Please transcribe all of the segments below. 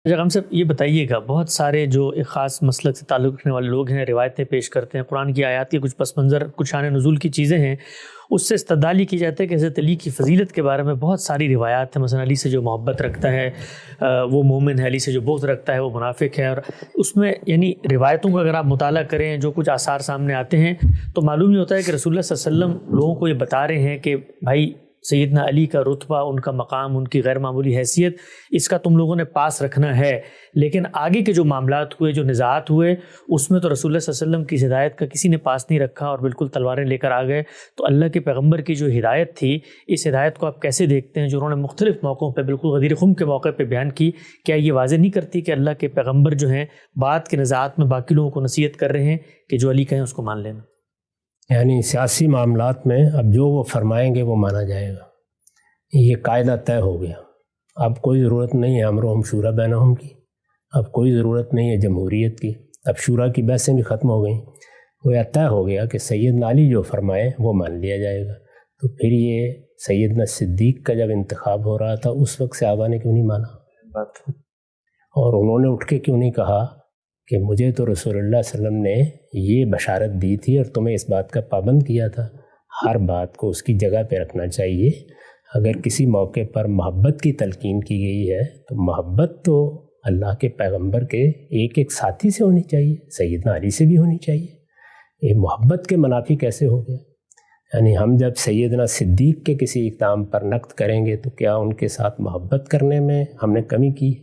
اچھا ہم صاحب یہ بتائیے گا، بہت سارے جو ایک خاص مسلک سے تعلق رکھنے والے لوگ ہیں روایتیں پیش کرتے ہیں، قرآن کی آیات کے کچھ پس منظر، کچھ شان نزول کی چیزیں ہیں، اس سے استدلال کی جاتا ہے کہ حضرت علی کی فضیلت کے بارے میں بہت ساری روایات ہیں۔ مثلا علی سے جو محبت رکھتا ہے وہ مومن ہے، علی سے جو بغض رکھتا ہے وہ منافق ہے، اور اس میں یعنی روایتوں کا اگر آپ مطالعہ کریں، جو کچھ آثار سامنے آتے ہیں تو معلوم یہ ہوتا ہے کہ رسول اللہ صلی اللہ علیہ وسلم لوگوں کو یہ بتا رہے ہیں کہ بھائی سیدنا علی کا رتبہ، ان کا مقام، ان کی غیر معمولی حیثیت، اس کا تم لوگوں نے پاس رکھنا ہے۔ لیکن آگے کے جو معاملات ہوئے، جو نزاعات ہوئے، اس میں تو رسول اللہ صلی اللہ علیہ وسلم کی ہدایت کا کسی نے پاس نہیں رکھا اور بالکل تلواریں لے کر آ گئے۔ تو اللہ کے پیغمبر کی جو ہدایت تھی، اس ہدایت کو آپ کیسے دیکھتے ہیں جو انہوں نے مختلف موقعوں پہ بالکل غدیر خم کے موقع پہ بیان کی؟ کیا یہ واضح نہیں کرتی کہ اللہ کے پیغمبر جو ہیں بعد کے نزاعات میں باقی لوگوں کو نصیحت کر رہے ہیں کہ جو علی کہیں اس کو مان لینا؟ یعنی سیاسی معاملات میں اب جو وہ فرمائیں گے وہ مانا جائے گا، یہ قاعدہ طے ہو گیا۔ اب کوئی ضرورت نہیں ہے امر و ہم شورا بینہم کی، اب کوئی ضرورت نہیں ہے جمہوریت کی، اب شورا کی بحثیں بھی ختم ہو گئیں۔ وہ طے ہو گیا کہ سیدنا علی جو فرمائے وہ مان لیا جائے گا۔ تو پھر یہ سیدنا صدیق کا جب انتخاب ہو رہا تھا اس وقت صحابہ نے کیوں نہیں مانا بات، اور انہوں نے اٹھ کے کیوں نہیں کہا کہ مجھے تو رسول اللہ صلی اللہ علیہ وسلم نے یہ بشارت دی تھی اور تمہیں اس بات کا پابند کیا تھا۔ ہر بات کو اس کی جگہ پہ رکھنا چاہیے۔ اگر کسی موقع پر محبت کی تلقین کی گئی ہے تو محبت تو اللہ کے پیغمبر کے ایک ایک ساتھی سے ہونی چاہیے، سیدنا علی سے بھی ہونی چاہیے۔ یہ محبت کے منافی کیسے ہو گیا؟ یعنی ہم جب سیدنا صدیق کے کسی اقدام پر نقد کریں گے تو کیا ان کے ساتھ محبت کرنے میں ہم نے کمی کی؟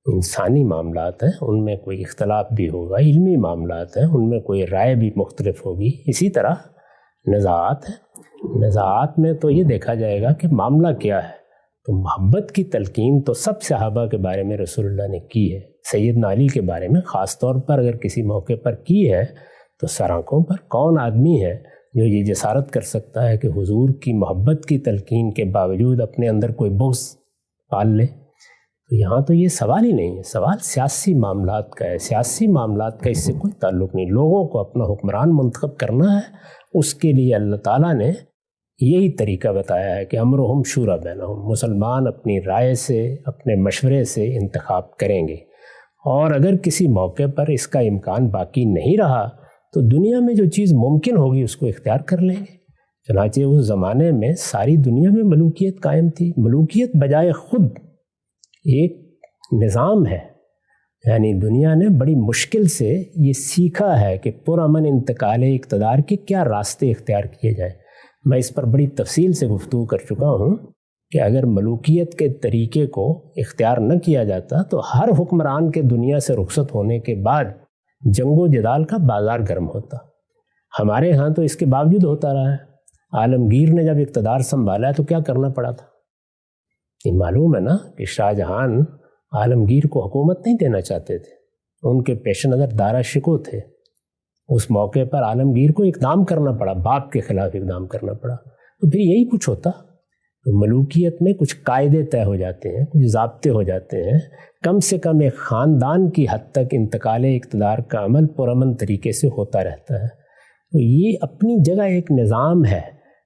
انسانی معاملات ہیں، ان میں کوئی اختلاف بھی ہوگا، علمی معاملات ہیں، ان میں کوئی رائے بھی مختلف ہوگی۔ اسی طرح نزاعات ہیں، نزاعات میں تو یہ دیکھا جائے گا کہ معاملہ کیا ہے۔ تو محبت کی تلقین تو سب صحابہ کے بارے میں رسول اللہ نے کی ہے، سیدنا علی کے بارے میں خاص طور پر اگر کسی موقع پر کی ہے تو سر آنکھوں پر کون آدمی ہے جو یہ جسارت کر سکتا ہے کہ حضور کی محبت کی تلقین کے باوجود اپنے اندر کوئی بغض پال لے؟ تو یہاں تو یہ سوال ہی نہیں ہے، سوال سیاسی معاملات کا ہے۔ سیاسی معاملات کا اس سے کوئی تعلق نہیں۔ لوگوں کو اپنا حکمران منتخب کرنا ہے، اس کے لیے اللہ تعالیٰ نے یہی طریقہ بتایا ہے کہ امرہم شورا بینہم، مسلمان اپنی رائے سے، اپنے مشورے سے انتخاب کریں گے، اور اگر کسی موقع پر اس کا امکان باقی نہیں رہا تو دنیا میں جو چیز ممکن ہوگی اس کو اختیار کر لیں گے۔ چنانچہ اس زمانے میں ساری دنیا میں ملوکیت قائم تھی۔ ملوکیت بجائے خود ایک نظام ہے، یعنی دنیا نے بڑی مشکل سے یہ سیکھا ہے کہ پرامن انتقال اقتدار کے کیا راستے اختیار کیے جائیں۔ میں اس پر بڑی تفصیل سے گفتگو کر چکا ہوں کہ اگر ملوکیت کے طریقے کو اختیار نہ کیا جاتا تو ہر حکمران کے دنیا سے رخصت ہونے کے بعد جنگ و جدال کا بازار گرم ہوتا۔ ہمارے ہاں تو اس کے باوجود ہوتا رہا ہے۔ عالمگیر نے جب اقتدار سنبھالا ہے تو کیا کرنا پڑا تھا؟ یہ معلوم ہے نا کہ شاہ جہان عالمگیر کو حکومت نہیں دینا چاہتے تھے، ان کے پیش نظر دارا شکوہ تھے۔ اس موقع پر عالمگیر کو اقدام کرنا پڑا، باپ کے خلاف اقدام کرنا پڑا۔ تو پھر یہی کچھ ہوتا۔ تو ملوکیت میں کچھ قاعدے طے ہو جاتے ہیں، کچھ ضابطے ہو جاتے ہیں، کم سے کم ایک خاندان کی حد تک انتقال اقتدار کا عمل پرامن طریقے سے ہوتا رہتا ہے۔ تو یہ اپنی جگہ ایک نظام ہے۔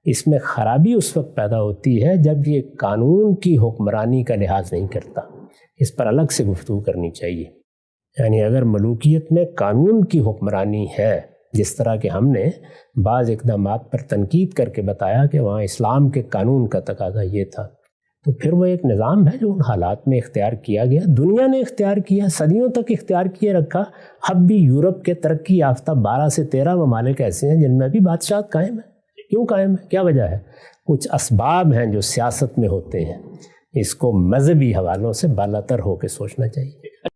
اس میں خرابی اس وقت پیدا ہوتی ہے جب یہ قانون کی حکمرانی کا لحاظ نہیں کرتا۔ اس پر الگ سے گفتگو کرنی چاہیے۔ یعنی اگر ملوکیت میں قانون کی حکمرانی ہے، جس طرح کہ ہم نے بعض اقدامات پر تنقید کر کے بتایا کہ وہاں اسلام کے قانون کا تقاضا یہ تھا، تو پھر وہ ایک نظام ہے جو ان حالات میں اختیار کیا گیا، دنیا نے اختیار کیا، صدیوں تک اختیار کیے رکھا۔ اب بھی یورپ کے ترقی یافتہ 12 سے 13 ممالک ایسے ہیں جن میں بھی بادشاہت قائم ہے۔ کیوں قائم ہے؟ کیا وجہ ہے؟ کچھ اسباب ہیں جو سیاست میں ہوتے ہیں۔ اس کو مذہبی حوالوں سے بالاتر ہو کے سوچنا چاہیے۔